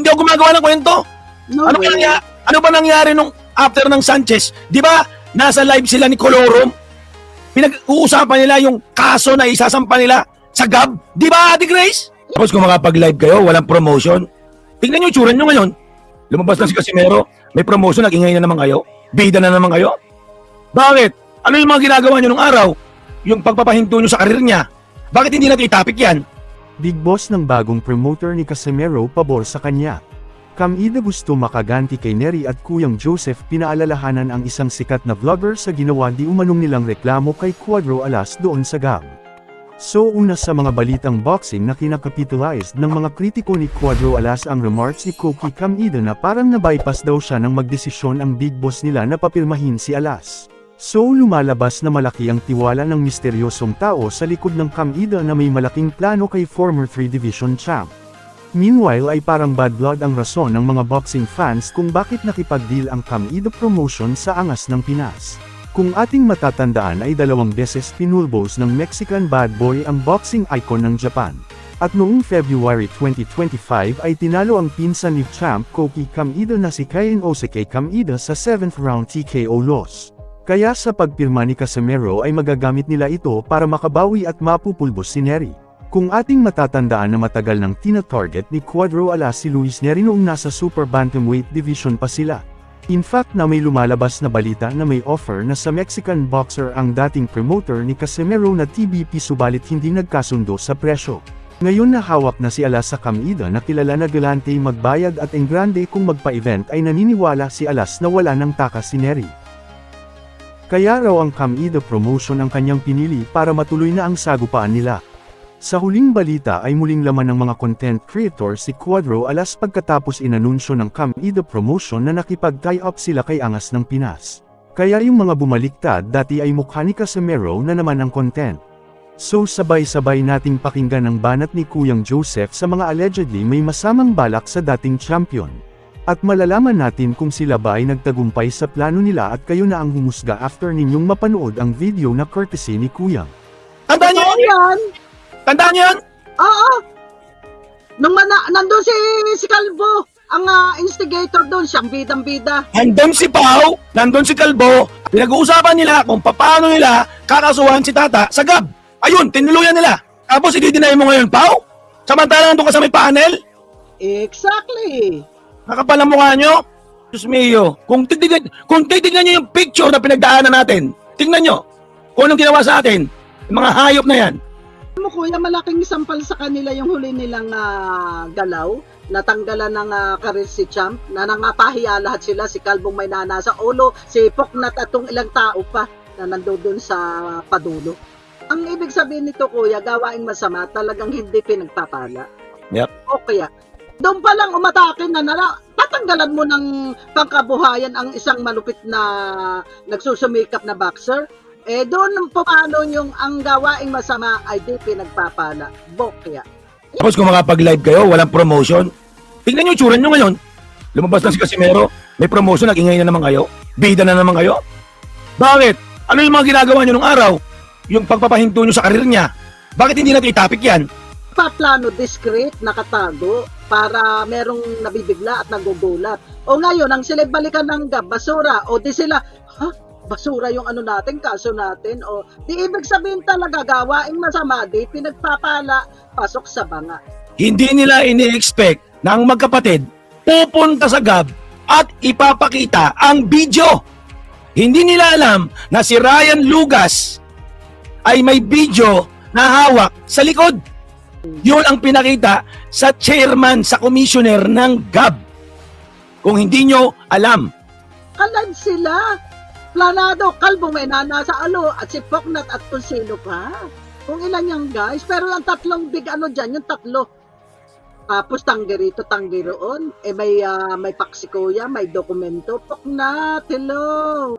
ako gumagawa ng kwento. No Ano ba, way. ano ba nangyari nung after ng Sanchez? Di ba, nasa live sila ni Colorum? Pinag-uusapan nila yung kaso na isasampa nila sa GAB. Di ba, Ate Grace? Tapos kung makapag-live kayo, walang promotion. Tingnan nyo yung tsura nyo ngayon. Lumabas na si Casimero. May promotion, nag-ingay na naman kayo. Bida na naman kayo. Bakit? Ano yung mga ginagawa nyo nung araw? Yung pagpapahinto nyo sa karir niya. Bakit hindi natin itapik yan? Big boss ng bagong promoter ni Casimero pabor sa kanya. Kamida gusto makaganti kay Neri at Kuyang Joseph, pinaalalahanan ang isang sikat na vlogger sa ginawa di umanong nilang reklamo kay Cuadro Alas doon sa GAB. So una sa mga balitang boxing na kinakapitalized ng mga kritiko ni Cuadro Alas ang remarks ni Koki Kamida na parang na-bypass daw siya nang magdesisyon ang big boss nila na papirmahin si Alas. So lumalabas na malaki ang tiwala ng misteryosong tao sa likod ng Kamida na may malaking plano kay former 3 Division champ. Meanwhile ay parang bad blood ang rason ng mga boxing fans kung bakit nakipag-deal ang Kamida promotion sa angas ng Pinas. Kung ating matatandaan ay 2 beses pinulbos ng Mexican bad boy ang boxing icon ng Japan. At noong February 2025 ay tinalo ang pinsan ni champ Koki Kamida na si Kainosuke Kamida sa 7th round TKO loss. Kaya sa pagpirma ni Casimero ay magagamit nila ito para makabawi at mapupulbos si Neri. Kung ating matatandaan na matagal nang tina-target ni Cuadro Alas si Luis Neri noong nasa super bantamweight division pa sila. In fact na may lumalabas na balita na may offer na sa Mexican boxer ang dating promoter ni Casimero na TBP subalit hindi nagkasundo sa presyo. Ngayon na hawak na si Alas sa Kamida na kilala na galante magbayad at engrande kung magpa-event ay naniniwala si Alas na wala nang takas si Neri. Kaya raw ang Kamida promotion ang kanyang pinili para matuloy na ang sagupaan nila. Sa huling balita ay muling laman ng mga content creator si Cuadro Alas pagkatapos inanunsyo ng Kamida promotion na nakipag-tie up sila kay Angas ng Pinas. Kaya yung mga bumaliktad dati ay mukha ni Casimero na naman ang content. So sabay-sabay nating pakinggan ang banat ni Kuyang Joseph sa mga allegedly may masamang balak sa dating champion. At malalaman natin kung sila ba ay nagtagumpay sa plano nila at kayo na ang humusga after ninyong mapanood ang video na courtesy ni Kuyang. Tandaan nyo Totoo yan! yan. Tandaan nyo yan! Oo. Nung nandun si Calvo, ang instigator doon, siyang bidang-bida. Nandun si Pao, nandun si Calvo, pinag-uusapan nila kung paano nila kakasuhan si Tata sa GAB. Ayun, tinuluyan nila. Tapos i-deny mo ngayon, Pao? Samantalang nandun ka sa may panel? Exactly. Nakapal ang mukha nyo? Diyos mio, kung titignan nyo yung picture na pinagdaanan natin, tingnan nyo kung anong ginawa sa atin, yung mga hayop na yan. Mo kuya, malaking sampal sa kanila yung huli nilang galaw, natanggalan ng karir si Champ, na nangapahiya lahat sila, si Calvong may nanasa ulo, si Poknat at tong ilang tao pa na nandoon sa padulo. Ang ibig sabihin nito kuya, gawaing masama, talagang hindi pinagpapala. Yep. O kaya, doon pa lang umatake na tatanggalan mo ng pangkabuhayan ang isang malupit na nagsusumikap na boxer. Eh doon paano yung ang gawaing masama ay di pinagpapala. Bokya. Tapos kung makapag-live kayo, walang promotion. Tingnan nyo yung tsura nyo ngayon. Lumabas na si Casimero, may promotion, nag-ingay na naman kayo. Bida na naman kayo. Bakit? Ano yung mga ginagawa nyo nung araw? Yung pagpapahinto nyo sa karir niya. Bakit hindi natin itapik yan? Paplano discreet, nakatago, para merong nabibigla at nagugulat. O ngayon, ang sila balikan ng basura, o di sila, basura yung ano natin, kaso natin, o di ibig sabihin talaga gawaing masama, di pinagpapala, pasok sa banga. Hindi nila ini-expect na ang magkapatid pupunta sa GAB at ipapakita ang video. Hindi nila alam na si Ryan Lugas ay may video na hawak sa likod. Yun ang pinakita sa chairman, sa commissioner ng GAB. Kung hindi nyo alam. Kalan sila. Planado, Calvo may nanasa alo at si Poknat at kung sino pa. Kung ilan yan guys. Pero ang tatlong big ano dyan, yung tatlo. Tapos tanggi rito, tanggi roon. Eh may paksikuya, may dokumento. Poknat, hello.